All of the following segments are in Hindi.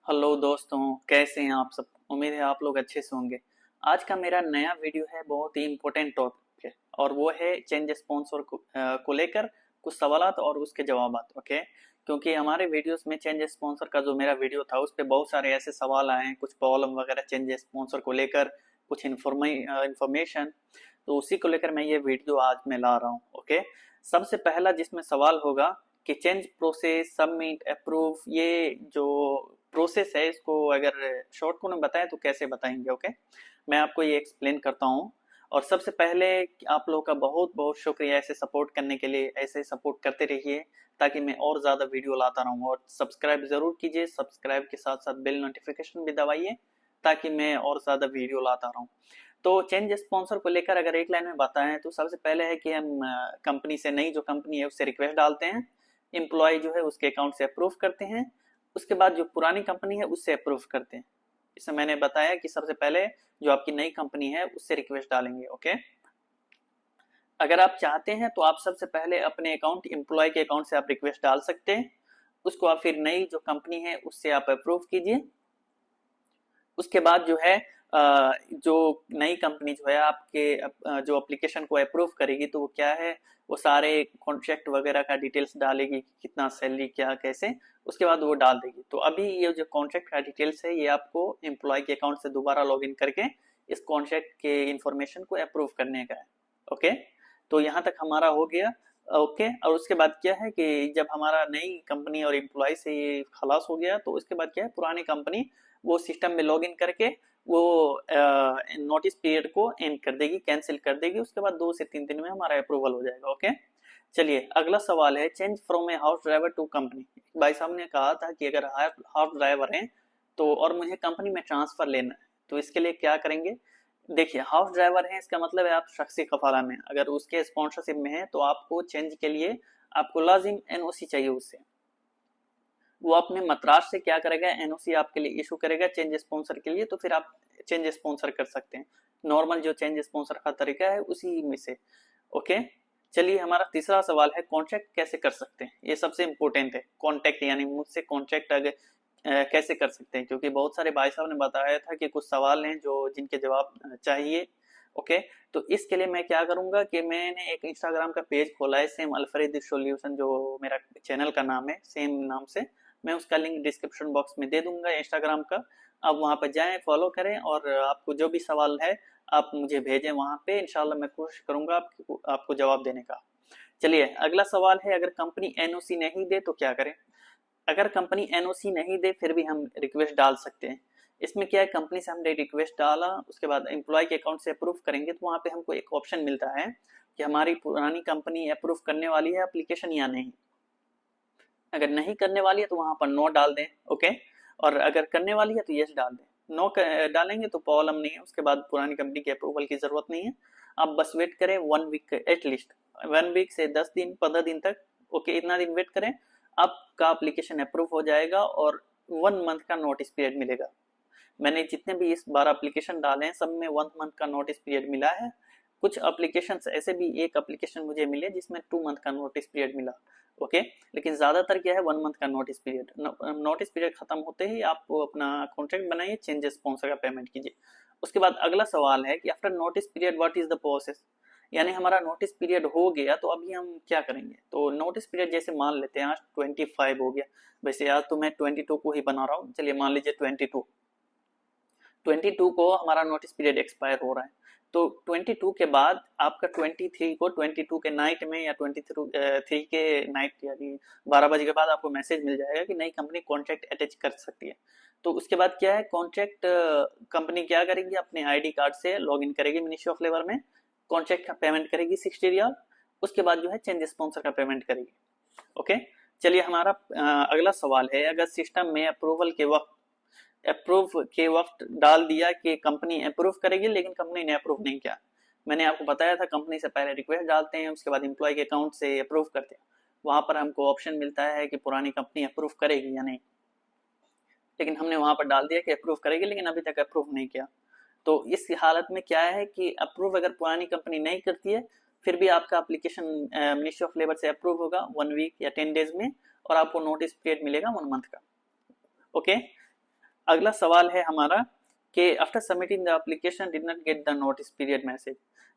हेलो दोस्तों, कैसे हैं आप सब। उम्मीद है आप लोग अच्छे से होंगे। आज का मेरा नया वीडियो है, बहुत ही इम्पोर्टेंट टॉपिक है और वो है चेंज स्पॉन्सर को लेकर कुछ सवालात और उसके जवाबात। ओके, क्योंकि हमारे वीडियोस में चेंज स्पॉन्सर का जो मेरा वीडियो था उस पर बहुत सारे ऐसे सवाल आए हैं, कुछ प्रॉब्लम वगैरह चेंज स्पॉन्सर को लेकर, कुछ इंफॉर्मेशन। तो उसी को लेकर मैं ये वीडियो आज मैं ला रहा हूँ। ओके, सबसे पहला जिसमें सवाल होगा कि चेंज प्रोसेस, सबमिट, अप्रूव, ये जो प्रोसेस है इसको अगर शॉर्ट में बताएं तो कैसे बताएंगे। ओके, मैं आपको ये एक्सप्लेन करता हूँ। और सबसे पहले आप लोगों का बहुत बहुत शुक्रिया ऐसे सपोर्ट करने के लिए। ऐसे सपोर्ट करते रहिए ताकि मैं और ज़्यादा वीडियो लाता रहूँ। और सब्सक्राइब ज़रूर कीजिए, सब्सक्राइब के साथ साथ बेल नोटिफिकेशन भी दबाइए ताकि मैं और ज़्यादा वीडियो लाता रहूँ। तो चेंज स्पॉन्सर को लेकर अगर एक लाइन में बताएं तो सबसे पहले है कि हम कंपनी से, नई जो कंपनी है उससे रिक्वेस्ट डालते हैं, एम्प्लॉय जो है उसके अकाउंट से अप्रूव करते हैं, उसके बाद जो पुरानी कंपनी है उससे अप्रूव करते हैं। इसमें मैंने बताया कि सबसे पहले जो आपकी नई कंपनी है उससे रिक्वेस्ट डालेंगे। ओके, अगर आप चाहते हैं तो आप सबसे पहले अपने अकाउंट, एम्प्लॉय के अकाउंट से आप रिक्वेस्ट डाल सकते हैं, उसको आप फिर नई जो कंपनी है उससे आप अप्रूव कीजिए। उसके बाद जो है जो नई कंपनी जो है आपके जो एप्लीकेशन को अप्रूव करेगी तो वो क्या है, वो सारे कॉन्ट्रैक्ट वगैरह का डिटेल्स डालेगी, कितना सैलरी क्या कैसे, उसके बाद वो डाल देगी। तो अभी ये जो कॉन्ट्रैक्ट का डिटेल्स है ये आपको एम्प्लॉय के अकाउंट से दोबारा लॉगिन करके इस कॉन्ट्रैक्ट के इंफॉर्मेशन को अप्रूव करने का है। ओके, तो यहाँ तक हमारा हो गया। ओके, और उसके बाद क्या है कि जब हमारा नई कंपनी और एम्प्लॉय से ये खलास हो गया तो उसके बाद क्या है, पुरानी कंपनी वो सिस्टम में लॉगिन करके वो नोटिस पीरियड को एंड कर देगी, कैंसिल कर देगी। उसके बाद 2 से 3 दिन में हमारा अप्रूवल हो जाएगा। ओके, चलिए अगला सवाल है change from a house driver to company. भाई साहब ने कहा था कि अगर हाउस ड्राइवर हैं तो और मुझे कंपनी में ट्रांसफर लेना है तो इसके लिए क्या करेंगे। देखिए, हाउस ड्राइवर है इसका मतलब है आप शख्सी कफाला में, अगर उसके स्पॉन्सरशिप में है तो आपको चेंज के लिए आपको लाजिम एनओसी चाहिए उससे। वो अपने मतराज से क्या करेगा, एनओसी आपके लिए इशू करेगा चेंज स्पॉन्सर के लिए, तो फिर आप चेंज स्पॉन्सर कर सकते हैं। नॉर्मल जो चेंज स्पॉन्सर का तरीका है उसी में से। ओके, चलिए हमारा तीसरा सवाल है कॉन्ट्रैक्ट कैसे कर सकते हैं। ये सबसे इंपॉर्टेंट है, कॉन्टैक्ट यानी मुझसे कॉन्ट्रैक्ट अगर कैसे कर सकते हैं, क्योंकि बहुत सारे भाई साहब ने बताया था कि कुछ सवाल हैं जो जिनके जवाब चाहिए। ओके, तो इसके लिए मैं क्या करूंगा कि मैंने एक इंस्टाग्राम का पेज खोला है, सेम अल्फ्रेद सॉल्यूशन, जो मेरा चैनल का नाम है सेम नाम से। मैं उसका लिंक डिस्क्रिप्शन बॉक्स में दे दूंगा इंस्टाग्राम का। आप वहां पर जाएं, फॉलो करें और आपको जो भी सवाल है आप मुझे भेजें वहां पे। इंशाल्लाह मैं कोशिश करूंगा आपको जवाब देने का। चलिए अगला सवाल है, अगर कंपनी एनओसी नहीं दे तो क्या करें। अगर कंपनी एनओसी नहीं दे फिर भी हम रिक्वेस्ट डाल सकते हैं। इसमें क्या है, कंपनी से हमने रिक्वेस्ट डाला, उसके बाद एम्प्लॉय के अकाउंट से अप्रूव करेंगे तो वहां पे हमको एक ऑप्शन मिलता है कि हमारी पुरानी कंपनी अप्रूव करने वाली है एप्लीकेशन या नहीं। अगर नहीं करने वाली है तो वहां पर नो डाल दें। ओके, और अगर करने वाली है तो यस डाल दें। नो डालेंगे तो प्रॉब्लम नहीं है, उसके बाद पुरानी कंपनी के अप्रूवल की जरूरत नहीं है। आप बस वेट करें 1 वीक, एटलीस्ट 1 वीक से 10 दिन 15 दिन तक। ओके, इतना दिन वेट करें, आपका एप्लीकेशन अप्रूव हो जाएगा और 1 मंथ का नोटिस पीरियड मिलेगा। मैंने जितने भी इस बार एप्लीकेशन डाले हैं सब में 1 मंथ का नोटिस पीरियड मिला है। कुछ एप्लीकेशन ऐसे भी, एक एप्लीकेशन मुझे मिले जिसमें 2 मंथ का नोटिस पीरियड मिला। ओके, लेकिन ज्यादातर क्या है 1 मंथ का नोटिस पीरियड। नोटिस पीरियड खत्म होते ही आप अपना कॉन्ट्रैक्ट बनाइए, चेंज स्पॉन्सर का पेमेंट कीजिए। उसके बाद अगला सवाल है कि after notice period what is the process, यानी हमारा नोटिस पीरियड हो गया तो अभी हम क्या करेंगे। तो नोटिस पीरियड जैसे मान लेते हैं आज 25 हो गया, वैसे आज तो मैं 22 को ही बना रहा हूँ, चलिए मान लीजिए 22 को हमारा नोटिस पीरियड एक्सपायर हो रहा है। तो 22 के बाद आपका 23 को, 22 के नाइट में या 23 के नाइट यानी 12 बजे के बाद आपको मैसेज मिल जाएगा कि नई कंपनी कॉन्ट्रैक्ट अटैच कर सकती है। तो उसके बाद क्या है, कॉन्ट्रैक्ट कंपनी क्या करेगी, अपने आईडी कार्ड से लॉगिन करेगी मिनिस्ट्री ऑफ लेबर में, कॉन्ट्रैक्ट का पेमेंट करेगी 60 रियाल। उसके बाद जो है चेंज स्पॉन्सर का पेमेंट करेगी। ओके, चलिए हमारा अगला सवाल है, अगर सिस्टम में अप्रूव के वक्त डाल दिया कि कंपनी अप्रूव करेगी लेकिन कंपनी ने अप्रूव नहीं किया। मैंने आपको बताया था कंपनी से पहले रिक्वेस्ट डालते हैं, उसके बाद एम्प्लॉय के अकाउंट से अप्रूव करते हैं। वहां पर हमको ऑप्शन मिलता है कि पुरानी कंपनी अप्रूव करेगी या नहीं, लेकिन हमने वहां पर डाल दिया कि अप्रूव करेगी लेकिन अभी तक अप्रूव नहीं किया। तो इस हालत में क्या है कि अप्रूव अगर पुरानी कंपनी नहीं करती है फिर भी आपका एप्लीकेशन मिनिस्ट्री ऑफ लेबर से अप्रूव होगा 1 वीक या 10 डेज में, और आपको नोटिस पीरियड मिलेगा 1 मंथ का। ओके, अगला सवाल है हमारा कि after submitting the application did not get the notice period message,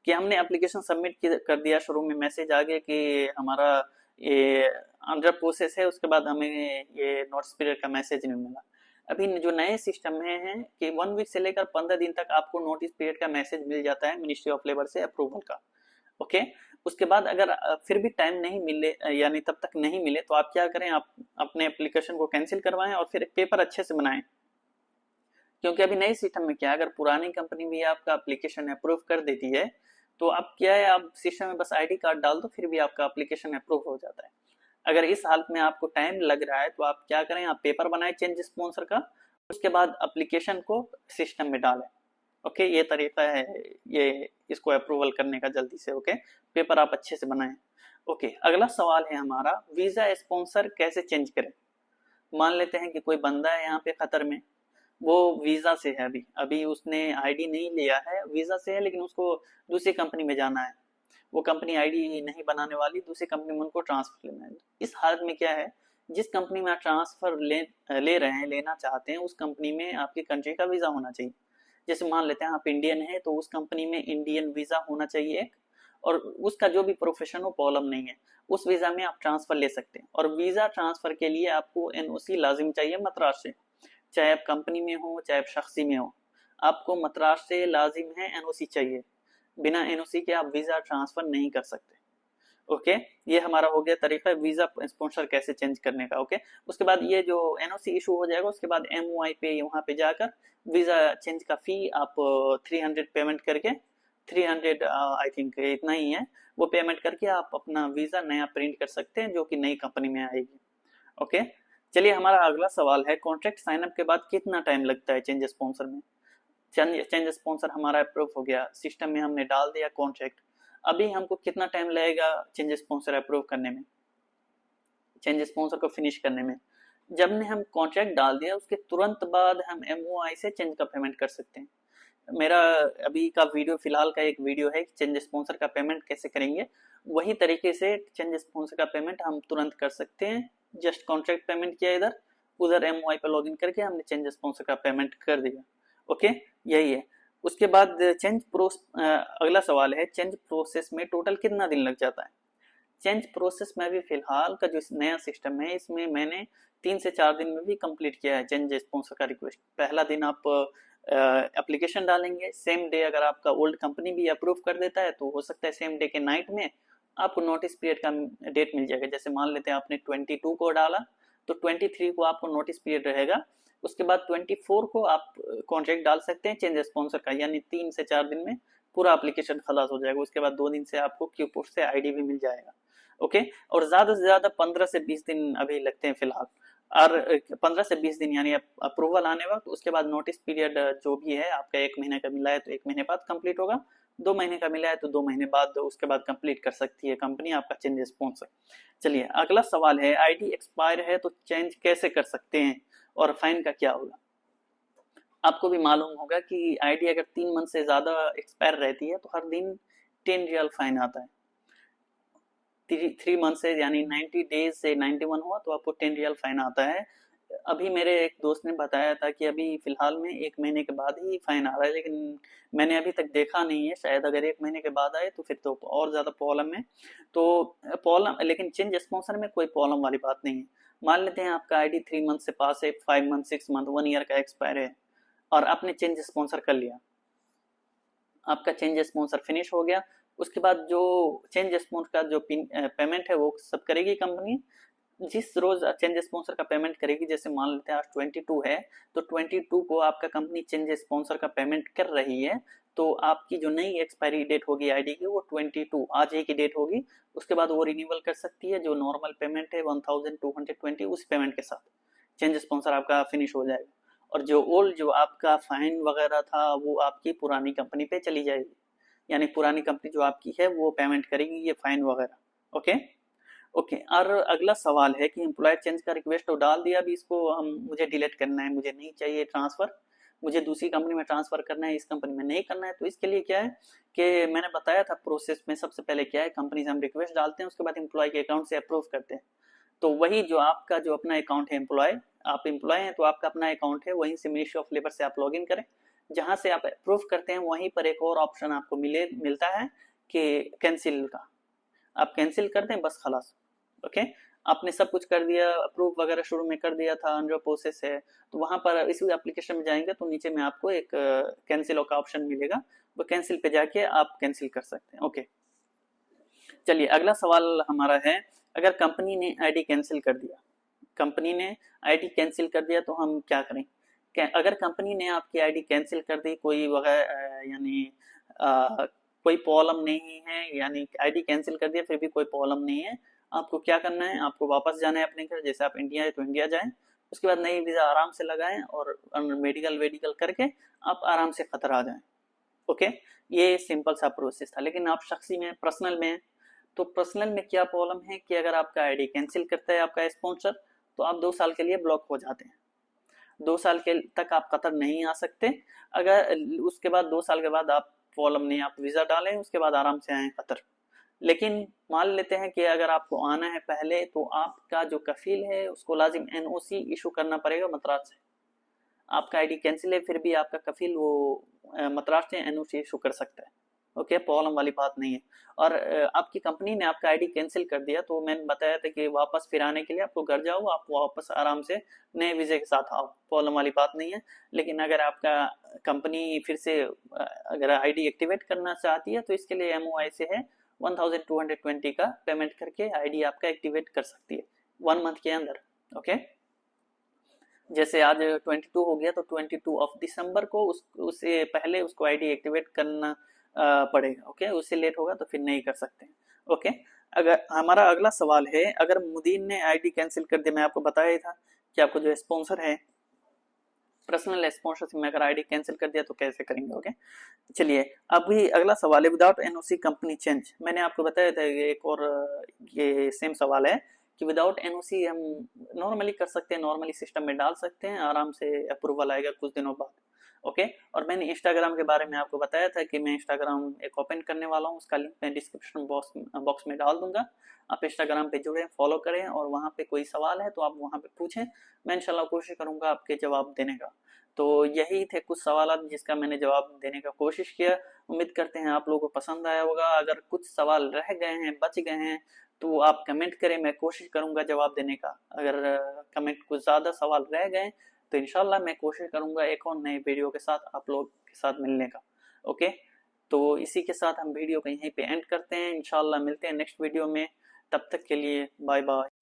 कि हमने एप्लीकेशन सबमिट कर दिया, शुरू में मैसेज आ गया कि हमारा ये अंडर प्रोसेस है, उसके बाद हमें ये नोटिस पीरियड का मैसेज नहीं मिला। अभी जो नए सिस्टम में है कि 1 वीक से लेकर 15 दिन तक आपको नोटिस पीरियड का मैसेज मिल जाता है मिनिस्ट्री ऑफ लेबर से अप्रूवल का। ओके, उसके बाद अगर फिर भी टाइम नहीं मिले, यानी तब तक नहीं मिले, तो आप क्या करें, आप अपने एप्लीकेशन को कैंसिल करवाएं और फिर एक पेपर अच्छे से बनाएं। क्योंकि अभी नई सिस्टम में क्या है, अगर पुरानी कंपनी भी आपका एप्लीकेशन अप्रूव कर देती है तो आप क्या है, आप सिस्टम में बस आईडी कार्ड डाल दो, फिर भी आपका एप्लीकेशन अप्रूव हो जाता है। अगर इस हालत में आपको टाइम लग रहा है तो आप क्या करें, आप पेपर बनाए चेंज स्पॉन्सर का, उसके बाद एप्लीकेशन को सिस्टम में डालें। ओके, ये तरीका है ये इसको अप्रूवल करने का जल्दी से। ओके, पेपर आप अच्छे से बनाएं। ओके, अगला सवाल है हमारा, वीजा स्पॉन्सर कैसे चेंज करें। मान लेते हैं कि कोई बंदा है यहाँ पे कतर में, वो वीजा से है, अभी अभी उसने आईडी नहीं लिया है, वीजा से है, लेकिन उसको दूसरी कंपनी में जाना है, वो कंपनी आईडी नहीं बनाने वाली, दूसरी कंपनी में उनको ट्रांसफर लेना है। इस हालत में क्या है, जिस कंपनी में आप ट्रांसफर ले रहे हैं, लेना चाहते हैं, उस कंपनी में आपकी कंट्री का वीजा होना चाहिए। जैसे मान लेते हैं आप इंडियन है, तो उस कंपनी में इंडियन वीजा होना चाहिए एक, और उसका जो भी प्रोफेशन हो प्रॉब्लम नहीं है, उस वीजा में आप ट्रांसफर ले सकते हैं। और वीजा ट्रांसफर के लिए आपको एनओसी लाजिम चाहिए मद्रास से, चाहे आप कंपनी में हो चाहे आप शख्सी में हो, आपको मद्रास से लाजिम है एनओसी चाहिए। बिना एनओसी के आप वीजा ट्रांसफर नहीं कर सकते। ओके, ये हमारा हो गया तरीका वीजा स्पॉन्सर कैसे चेंज करने का। ओके, उसके बाद ये जो एनओसी इशू हो जाएगा, उसके बाद एमओआई पे वहां पे जाकर वीजा चेंज का फी आप 300 पेमेंट करके, 300 आई थिंक इतना ही है, वो पेमेंट करके आप अपना वीजा नया प्रिंट कर सकते हैं, जो कि नई कंपनी में आएगी। ओके, चलिए हमारा अगला सवाल है, कॉन्ट्रैक्ट साइन अप के बाद कितना टाइम लगता है चेंज स्पॉन्सर में। चेंज स्पॉन्सर हमारा अप्रूव हो गया, सिस्टम में हमने डाल दिया कॉन्ट्रैक्ट, अभी हमको कितना टाइम लगेगा चेंज स्पॉन्सर अप्रूव करने में, चेंज स्पॉन्सर को फिनिश करने में। जब ने हम कॉन्ट्रैक्ट डाल दिया, उसके तुरंत बाद हम एमओआई से चेंज का पेमेंट कर सकते हैं। मेरा अभी का वीडियो, फिलहाल का एक वीडियो है चेंज स्पॉन्सर का पेमेंट कैसे करेंगे, वही तरीके से चेंज स्पॉन्सर का पेमेंट हम तुरंत कर सकते हैं। जस्ट कॉन्ट्रैक्ट पेमेंट किया, इधर उधर एमओआई पे लॉगिन करके हमने चेंज स्पॉन्सर का पेमेंट कर दिया। ओके, यही है। उसके बाद अगला सवाल है, चेंज प्रोसेस में टोटल कितना दिन लग जाता है। चेंज प्रोसेस में भी फिलहाल का जो नया सिस्टम है, इसमें मैंने 3 से 4 दिन में भी कंप्लीट किया है चेंज स्पॉन्सर का रिक्वेस्ट। पहला दिन आप एप्लीकेशन डालेंगे, सेम डे अगर आपका ओल्ड कंपनी भी अप्रूव कर देता है तो हो सकता है सेम डे के नाइट में आपको नोटिस पीरियड का डेट मिल जाएगा। जैसे मान लेते हैं आपने 22 को डाला, तो 23 को आपको नोटिस पीरियड रहेगा, उसके बाद 24 को आप कॉन्ट्रैक्ट डाल सकते हैं चेंज स्पॉन्सर का, यानी 3 से 4 दिन में पूरा एप्लीकेशन खलास हो जाएगा। उसके बाद 2 दिन से आपको क्यू पोस्ट से आईडी भी मिल जाएगा। ओके, और ज्यादा से ज्यादा 15 से 20 दिन अभी लगते हैं फिलहाल, और 15 से 20 दिन यानी अप्रूवल आने वक्त, उसके बाद नोटिस पीरियड जो भी है आपका 1 महीने का मिला है तो 1 महीने बाद कंप्लीट होगा, 2 महीने का मिला है तो 2 महीने बाद उसके बाद कंप्लीट कर सकती है कंपनी आपका चेंज स्पॉन्सर। चलिए अगला सवाल है, आईडी एक्सपायर है तो चेंज कैसे कर सकते हैं और फाइन का क्या होगा। आपको भी मालूम होगा कि आईडी अगर 3 मंथ से ज्यादा एक्सपायर रहती है तो हर दिन 10 रियल फाइन आता है। 3 मंथ से यानी 90 डेज से 91 हुआ तो आपको 10 रियल फाइन आता है। अभी मेरे एक दोस्त ने बताया था कि अभी फिलहाल में 1 महीने के बाद ही फाइन आ रहा है, लेकिन मैंने अभी तक देखा नहीं है, शायद अगर 1 महीने के बाद आए तो फिर तो और ज्यादा प्रॉब्लम है। तो प्रॉब्लम, लेकिन चेंज स्पॉन्सर में कोई प्रॉब्लम वाली बात नहीं है। मान लेते हैं आपका आईडी 3 मंथ से पास है, 5 मंथ, 6 मंथ, 1 ईयर का एक्सपायर है, और आपने चेंज स्पॉन्सर कर लिया, आपका चेंज स्पॉन्सर फिनिश हो गया। उसके बाद जो चेंज स्पॉन्सर का जो पेमेंट है वो सब करेगी कंपनी। जिस रोज चेंज स्पॉन्सर का पेमेंट करेगी, जैसे मान लेते हैं आज 22 है, तो 22 को आपका कंपनी चेंज स्पॉन्सर का पेमेंट कर रही है, तो आपकी जो नई एक्सपायरी डेट होगी आईडी की वो 22 आज ही की डेट होगी। उसके बाद वो रिन्यूअल कर सकती है, जो नॉर्मल पेमेंट है 1220 उस पेमेंट के साथ चेंज स्पॉन्सर आपका फिनिश हो जाएगा। और जो ओल्ड जो आपका फाइन वगैरह था वो आपकी पुरानी कंपनी पे चली जाएगी, यानी पुरानी कंपनी जो आपकी है वो पेमेंट करेगी ये फाइन वगैरह। ओके ओके, और अगला सवाल है कि एम्प्लॉय चेंज का रिक्वेस्ट तो डाल दिया, अभी इसको मुझे डिलीट करना है, मुझे नहीं चाहिए ट्रांसफर, मुझे दूसरी कंपनी में ट्रांसफर करना है, इस कंपनी में नहीं करना है। तो इसके लिए क्या है कि मैंने बताया था प्रोसेस में, सबसे पहले क्या है, कंपनी से हम रिक्वेस्ट डालते हैं, उसके बाद एम्प्लॉय के अकाउंट से अप्रूव करते हैं। तो वही जो आपका जो अपना अकाउंट है एम्प्लॉय, आप एम्प्लॉय हैं तो आपका अपना अकाउंट है, वहीं से मिनिस्ट्री ऑफ लेबर से आप लॉगिन करें, जहां से आप अप्रूव करते हैं वहीं पर एक और ऑप्शन आपको मिलता है कि कैंसिल का, आप कैंसिल कर दें बस खलास। ओके, आपने सब कुछ कर दिया, अप्रूव वगैरह शुरू में कर दिया था, अंडर प्रोसेस है, तो वहां पर इसी एप्लीकेशन में जाएंगे तो नीचे में आपको एक कैंसिल का ऑप्शन मिलेगा, वो कैंसिल पे जाके आप कैंसिल कर सकते हैं। ओके, चलिए अगला सवाल हमारा है, अगर कंपनी ने आईडी कैंसिल कर दिया, कंपनी ने आईडी कैंसिल कर दिया तो हम क्या करें? अगर कंपनी ने आपकी आईडी कैंसिल कर दी, कोई वगैरह यानी कोई प्रॉब्लम नहीं है, यानी आईडी कैंसिल कर दिया फिर भी कोई प्रॉब्लम नहीं है, आपको क्या करना है? आपको वापस जाना है अपने घर, जैसे आप इंडिया है तो इंडिया जाएं, उसके बाद नई वीज़ा आराम से लगाएं और मेडिकल वेडिकल करके आप आराम से कतर आ जाएं। ओके, ये सिंपल सा प्रोसेस था। लेकिन आप शख्सी में, पर्सनल में, तो पर्सनल में क्या प्रॉब्लम है कि अगर आपका आईडी कैंसिल करता है आपका स्पॉन्सर, तो आप 2 साल के लिए ब्लॉक हो जाते हैं, 2 साल के तक आप कतर नहीं आ सकते। अगर उसके बाद 2 साल के बाद आप प्रॉब्लम नहीं, आप वीज़ा डालें उसके बाद आराम से आएँ कतर। लेकिन मान लेते हैं कि अगर आपको आना है पहले, तो आपका जो कफील है उसको लाजिम एनओसी इशू करना पड़ेगा मद्रास से। आपका आईडी कैंसिल है फिर भी आपका कफील वो मद्रास से एनओसी इशू कर सकता है। ओके, प्रॉब्लम वाली बात नहीं है। और आपकी कंपनी ने आपका आईडी कैंसिल कर दिया तो मैंने बताया था कि वापस फिर आने के लिए आपको घर जाओ, आप वापस आराम से नए वीज़े के साथ आओ, प्रॉब्लम वाली बात नहीं है। लेकिन अगर आपका कंपनी फिर से अगर आईडी एक्टिवेट करना चाहती है तो इसके लिए एमओआई से है 1220 का पेमेंट करके आईडी आपका एक्टिवेट कर सकती है 1 मंथ के अंदर। ओके, जैसे आज 22 हो गया तो 22 ऑफ दिसंबर को उससे पहले उसको आईडी एक्टिवेट करना पड़ेगा। ओके, उससे लेट होगा तो फिर नहीं कर सकते। ओके, अगर हमारा अगला सवाल है, अगर मुदीर ने आईडी कैंसिल कर दिया, मैं आपको बताया था कि आपको जो स्पॉन्सर है पर्सनल स्पॉन्सरशिप में अगर आईडी कैंसिल कर दिया तो कैसे करेंगे। ओके, चलिए अभी अगला सवाल है, विदाउट एनओसी कंपनी चेंज। मैंने आपको बताया था ये एक और ये सेम सवाल है कि विदाउट एनओसी हम नॉर्मली कर सकते हैं, नॉर्मली सिस्टम में डाल सकते हैं, आराम से अप्रूवल आएगा कुछ दिनों बाद। ओके, और मैंने इंस्टाग्राम के बारे में आपको बताया था कि मैं इंस्टाग्राम एक ओपन करने वाला हूँ, उसका लिंक मैं डिस्क्रिप्शन बॉक्स में डाल दूंगा। आप इंस्टाग्राम पे जुड़े, फॉलो करें और वहाँ पे कोई सवाल है तो आप वहाँ पे पूछें, मैं इंशाल्लाह कोशिश करूँगा आपके जवाब देने का। तो यही थे कुछ सवाल जिसका मैंने जवाब देने का कोशिश किया। उम्मीद करते हैं आप लोगों को पसंद आया होगा। अगर कुछ सवाल रह गए हैं, बच गए हैं, तो आप कमेंट करें, मैं कोशिश करूंगा जवाब देने का। अगर कमेंट कुछ ज़्यादा सवाल रह गए तो इंशाल्लाह मैं कोशिश करूंगा एक और नए वीडियो के साथ आप लोग के साथ मिलने का। ओके, तो इसी के साथ हम वीडियो को यहीं पे एंड करते हैं, इंशाल्लाह मिलते हैं नेक्स्ट वीडियो में। तब तक के लिए बाय बाय।